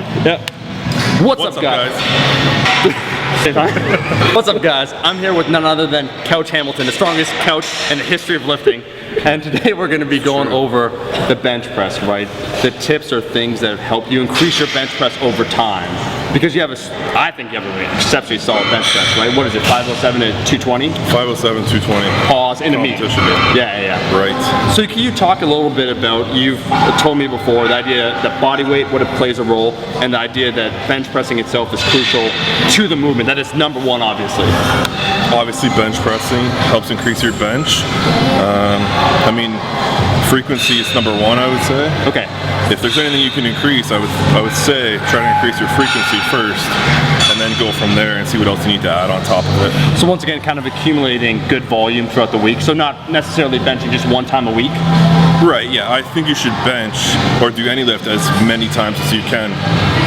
on? Yeah. What's up, guys? What's up, guys? I'm here with none other than Couch Hamilton, the strongest couch in the history of lifting. And today we're going to be going over the bench press, right? The tips or things that help you increase your bench press over time. Because you have I think you have an exceptionally solid bench press, right? What is it, 507 to 220? 507, 220. Pause, in the meet. Yeah. Right. So can you talk a little bit about, you've told me before, the idea that body weight, what it plays a role, and the idea that bench pressing itself is crucial to the movement. That is number one, obviously. Obviously, bench pressing helps increase your bench. I mean, frequency is number one, I would say. Okay. If there's anything you can increase, I would say try to increase your frequency first, and then go from there and see what else you need to add on top of it. So once again, kind of accumulating good volume throughout the week. So not necessarily benching just one time a week. Right, yeah, I think you should bench or do any lift as many times as you can.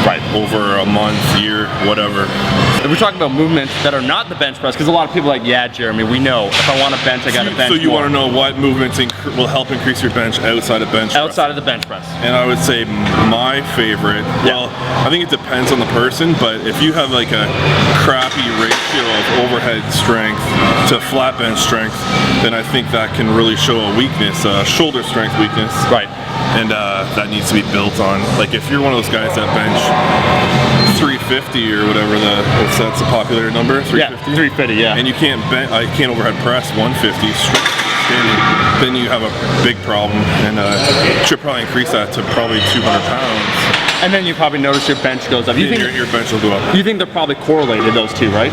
Right. Over a month, year, whatever. If we're talking about movements that are not the bench press, because a lot of people are like, yeah, Jeremy, we know if I want to bench, I got to bench. So you want to know what movements will help increase your bench outside of bench press? Outside of the bench press. And I would say my favorite, well, I think it depends on the person, but if you have like a crappy ratio of overhead strength to flat bench strength, then I think that can really show a weakness, shoulder strength weakness. Right. And that needs to be built on. Like if you're one of those guys that bench 350 or whatever, that's a popular number, 350? Yeah, 350, yeah. And you can't overhead press 150 straight standing, then you have a big problem, and should probably increase that to probably 200 pounds. And then you probably notice your bench goes up. You think your bench will go up. You think they're probably correlated, those two, right?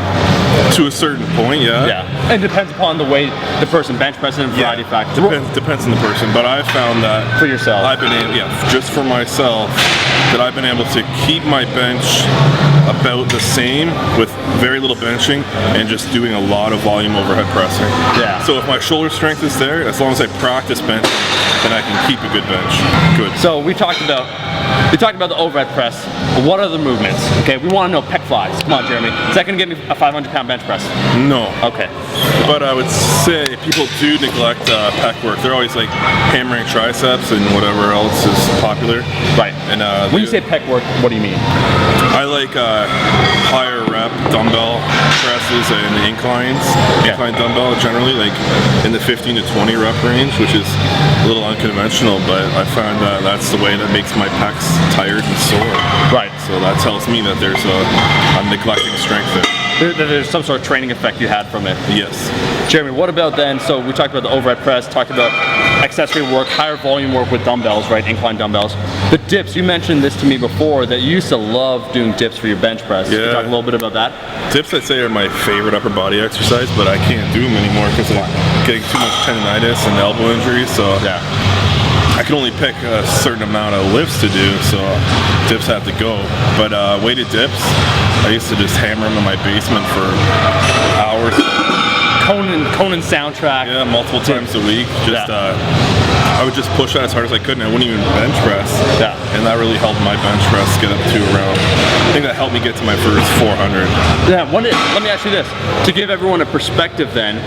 To a certain point, yeah. Yeah. It depends upon the way the person bench presses and a variety of factors. Depends on the person, but I've found that for yourself, I've been able, just for myself, that I've been able to keep my bench about the same with very little benching and just doing a lot of volume overhead pressing. Yeah. So if my shoulder strength is there, as long as I practice benching, then I can keep a good bench. Good. So we talked about the overhead press. What other movements? Okay, we want to know pec flies. Come on, Jeremy. Is that going to give me a 500-pound bench press? No. Okay. But I would say people do neglect pec work. They're always like hammering triceps and whatever else is popular. Right. And when you say pec work, what do you mean? I like higher rep dumbbell presses and inclines. Incline dumbbell generally like in the 15 to 20 rep range, which is a little unconventional, but I find that that's the way that makes my pecs tired and sore. Right. So that tells me that there's I'm neglecting strength there. There's some sort of training effect you had from it. Yes. Jeremy, what about then, so we talked about the overhead press, talked about accessory work, higher volume work with dumbbells, right, incline dumbbells. The dips, you mentioned this to me before, that you used to love doing dips for your bench press. Yeah. Can you talk a little bit about that? Dips, I'd say, are my favorite upper body exercise, but I can't do them anymore because I'm getting too much tendonitis and elbow injuries, so yeah. I can only pick a certain amount of lifts to do, so dips have to go. But weighted dips, I used to just hammer them in my basement for hours. Conan soundtrack. Yeah, multiple times a week. Just I would just push that as hard as I could, and I wouldn't even bench press. Yeah. And that really helped my bench press get up to around, I think that helped me get to my first 400. Yeah, let me ask you this. To give everyone a perspective then,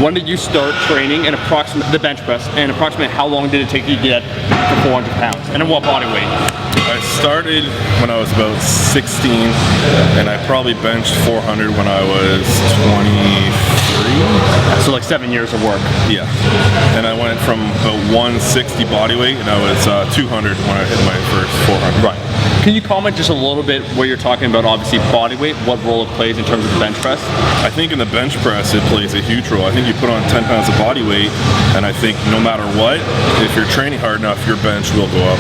when did you start training and the bench press, and approximately how long did it take you to get to 400 pounds? And then what body weight? I started when I was about 16, and I probably benched 400 when I was 23. So like 7 years of work. Yeah. And I went from about 160 body weight, and I was 200 when I hit my first 400. Right. Can you comment just a little bit where you're talking about obviously body weight, what role it plays in terms of the bench press? I think in the bench press it plays a huge role. I think you put on 10 pounds of body weight, and I think no matter what, if you're training hard enough, your bench will go up.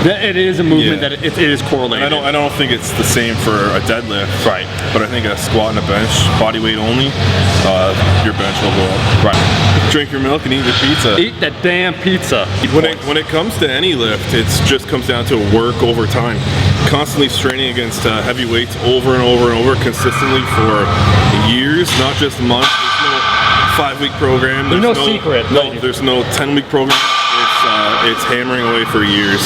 It is a movement that it is correlated. I don't think it's the same for a deadlift. Right. But I think a squat and a bench, body weight only, your bench will go up. Right. Drink your milk and eat your pizza. Eat that damn pizza. When it comes to any lift, it just comes down to work over time. Constantly straining against heavy weights over and over and over consistently for years, not just months. There's no 5-week program. There's no secret. No, there's no 10-week program. It's hammering away for years.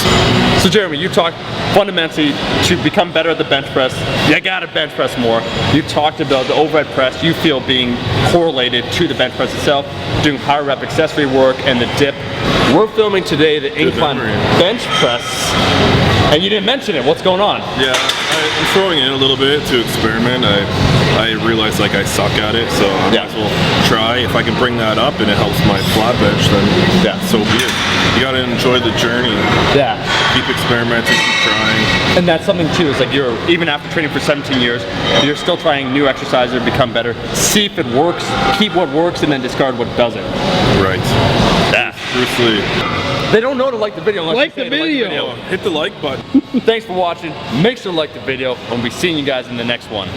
So Jeremy, you talked fundamentally to become better at the bench press. You gotta bench press more. You talked about the overhead press you feel being correlated to the bench press itself, doing higher rep accessory work and the dip. We're filming today the incline bench press And you didn't mention it. What's going on? Yeah, I'm throwing in a little bit to experiment. I realize like I suck at it, so I might as well try. If I can bring that up and it helps my flat bench, then so be it. You gotta enjoy the journey. Yeah. Keep experimenting, keep trying. And that's something too, is like you're, even after training for 17 years, you're still trying new exercises to become better. See if it works, keep what works, and then discard what doesn't. Right. Yeah. Bruce Lee. They don't know to like the video unless Like you say the to video. Hit the like button. Thanks for watching. Make sure to like the video, and we'll be seeing you guys in the next one.